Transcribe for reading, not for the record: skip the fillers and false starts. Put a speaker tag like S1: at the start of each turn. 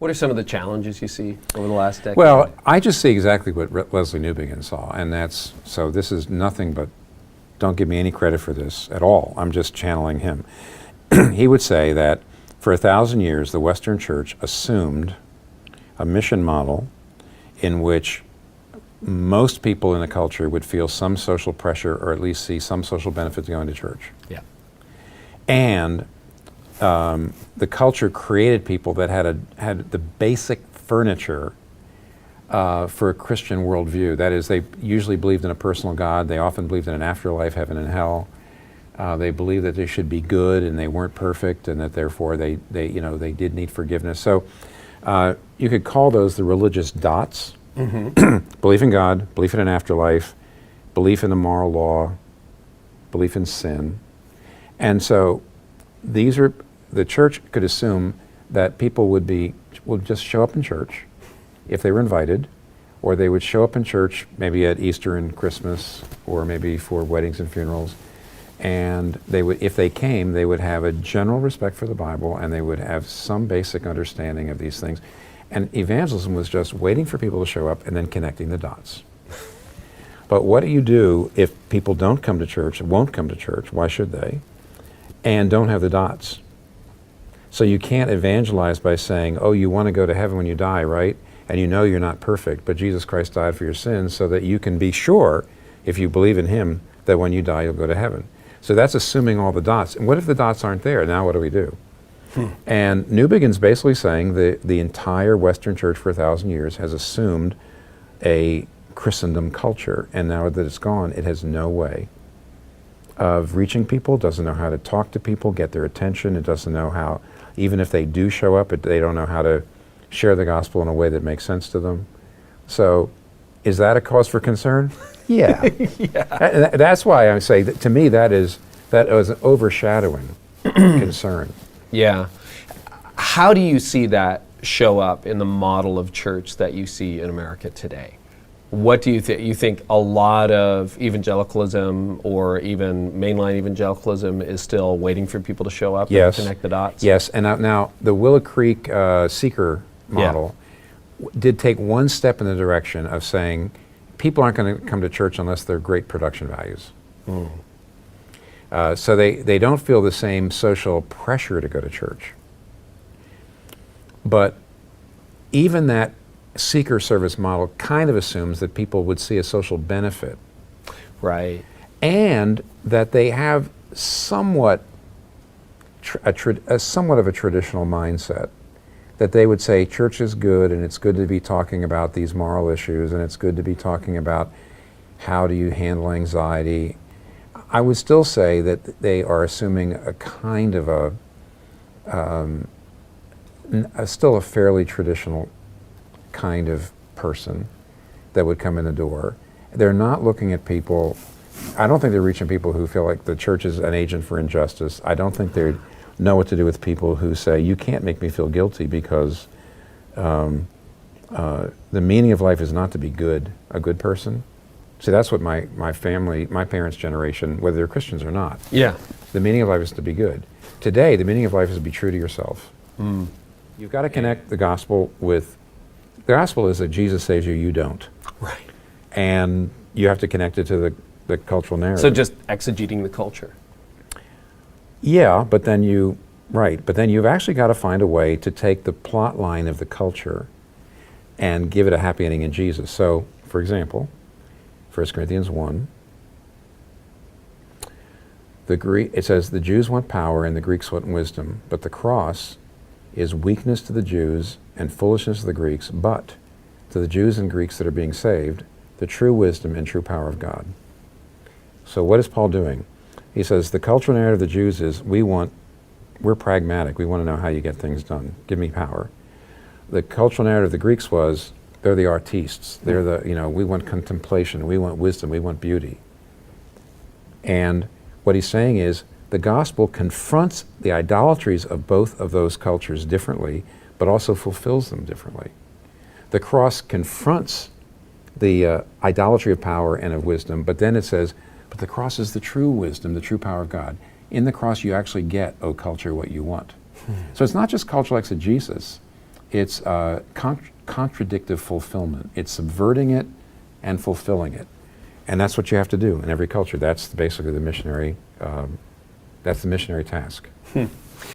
S1: What are some of the challenges you see over the last decade?
S2: Well, I just see exactly what Leslie Newbigin saw, and so this is nothing but, don't give me any credit for this at all. I'm just channeling him. He would say that for 1,000 years, the Western Church assumed a mission model in which most people in a culture would feel some social pressure or at least see some social benefit to going to church.
S1: Yeah.
S2: And the culture created people that had the basic furniture for a Christian worldview. That is, they usually believed in a personal God. They often believed in an afterlife, heaven and hell. They believed that they should be good and they weren't perfect, and that therefore they did need forgiveness. So you could call those the religious dots. Mm-hmm. Belief in God, belief in an afterlife, belief in the moral law, belief in sin. And so the church could assume that people would just show up in church if they were invited, or they would show up in church maybe at Easter and Christmas, or maybe for weddings and funerals. And if they came, they would have a general respect for the Bible, and they would have some basic understanding of these things. And evangelism was just waiting for people to show up and then connecting the dots. But what do you do if people don't come to church, won't come to church, why should they, and don't have the dots? So you can't evangelize by saying, oh, you want to go to heaven when you die, right? And you know you're not perfect, but Jesus Christ died for your sins so that you can be sure, if you believe in him, that when you die you'll go to heaven. So that's assuming all the dots. And what if the dots aren't there? Now what do we do? And Newbigin's basically saying the entire Western Church for 1,000 years has assumed a Christendom culture, and now that it's gone, it has no way of reaching people, doesn't know how to talk to people, get their attention. It doesn't know how, even if they do show up, they don't know how to share the gospel in a way that makes sense to them. So is that a cause for concern? Yeah. Yeah. That's why I say that, to me, that was an overshadowing concern.
S1: Yeah. How do you see that show up in the model of church that you see in America today? What do you think? You think a lot of evangelicalism or even mainline evangelicalism is still waiting for people to show up and connect the dots?
S2: Yes, and now the Willow Creek Seeker model did take one step in the direction of saying people aren't going to come to church unless they're great production values. So they don't feel the same social pressure to go to church. But even that seeker service model kind of assumes that people would see a social benefit.
S1: Right.
S2: And that they have somewhat somewhat of a traditional mindset, that they would say church is good and it's good to be talking about these moral issues and it's good to be talking about how do you handle anxiety. I would still say that they are assuming a kind of still a fairly traditional kind of person that would come in the door. They're not looking at people, I don't think they're reaching people who feel like the church is an agent for injustice. I don't think they know what to do with people who say, you can't make me feel guilty because the meaning of life is not to be good, a good person. See, that's what my family, my parents' generation, whether they're Christians or not.
S1: Yeah.
S2: The meaning of life is to be good. Today, the meaning of life is to be true to yourself. You've got to connect the gospel with, the gospel is that Jesus saves you, you don't.
S1: Right.
S2: And you have to connect it to the cultural narrative.
S1: So just exegeting the culture.
S2: Yeah, but then you've actually got to find a way to take the plot line of the culture and give it a happy ending in Jesus. So, for example, 1 Corinthians 1, it says, the Jews want power and the Greeks want wisdom, but the cross is weakness to the Jews and foolishness to the Greeks, but to the Jews and Greeks that are being saved, the true wisdom and true power of God. So what is Paul doing? He says, the cultural narrative of the Jews is, we're pragmatic, we want to know how you get things done, give me power. The cultural narrative of the Greeks was, they're the artistes, we want contemplation, we want wisdom, we want beauty. And what he's saying is, the gospel confronts the idolatries of both of those cultures differently, but also fulfills them differently. The cross confronts the idolatry of power and of wisdom, but then it says, but the cross is the true wisdom, the true power of God. In the cross you actually get, O culture, what you want. So it's not just cultural exegesis, It's contradictive fulfillment. It's subverting it and fulfilling it. And that's what you have to do in every culture. That's basically the missionary, that's the missionary task.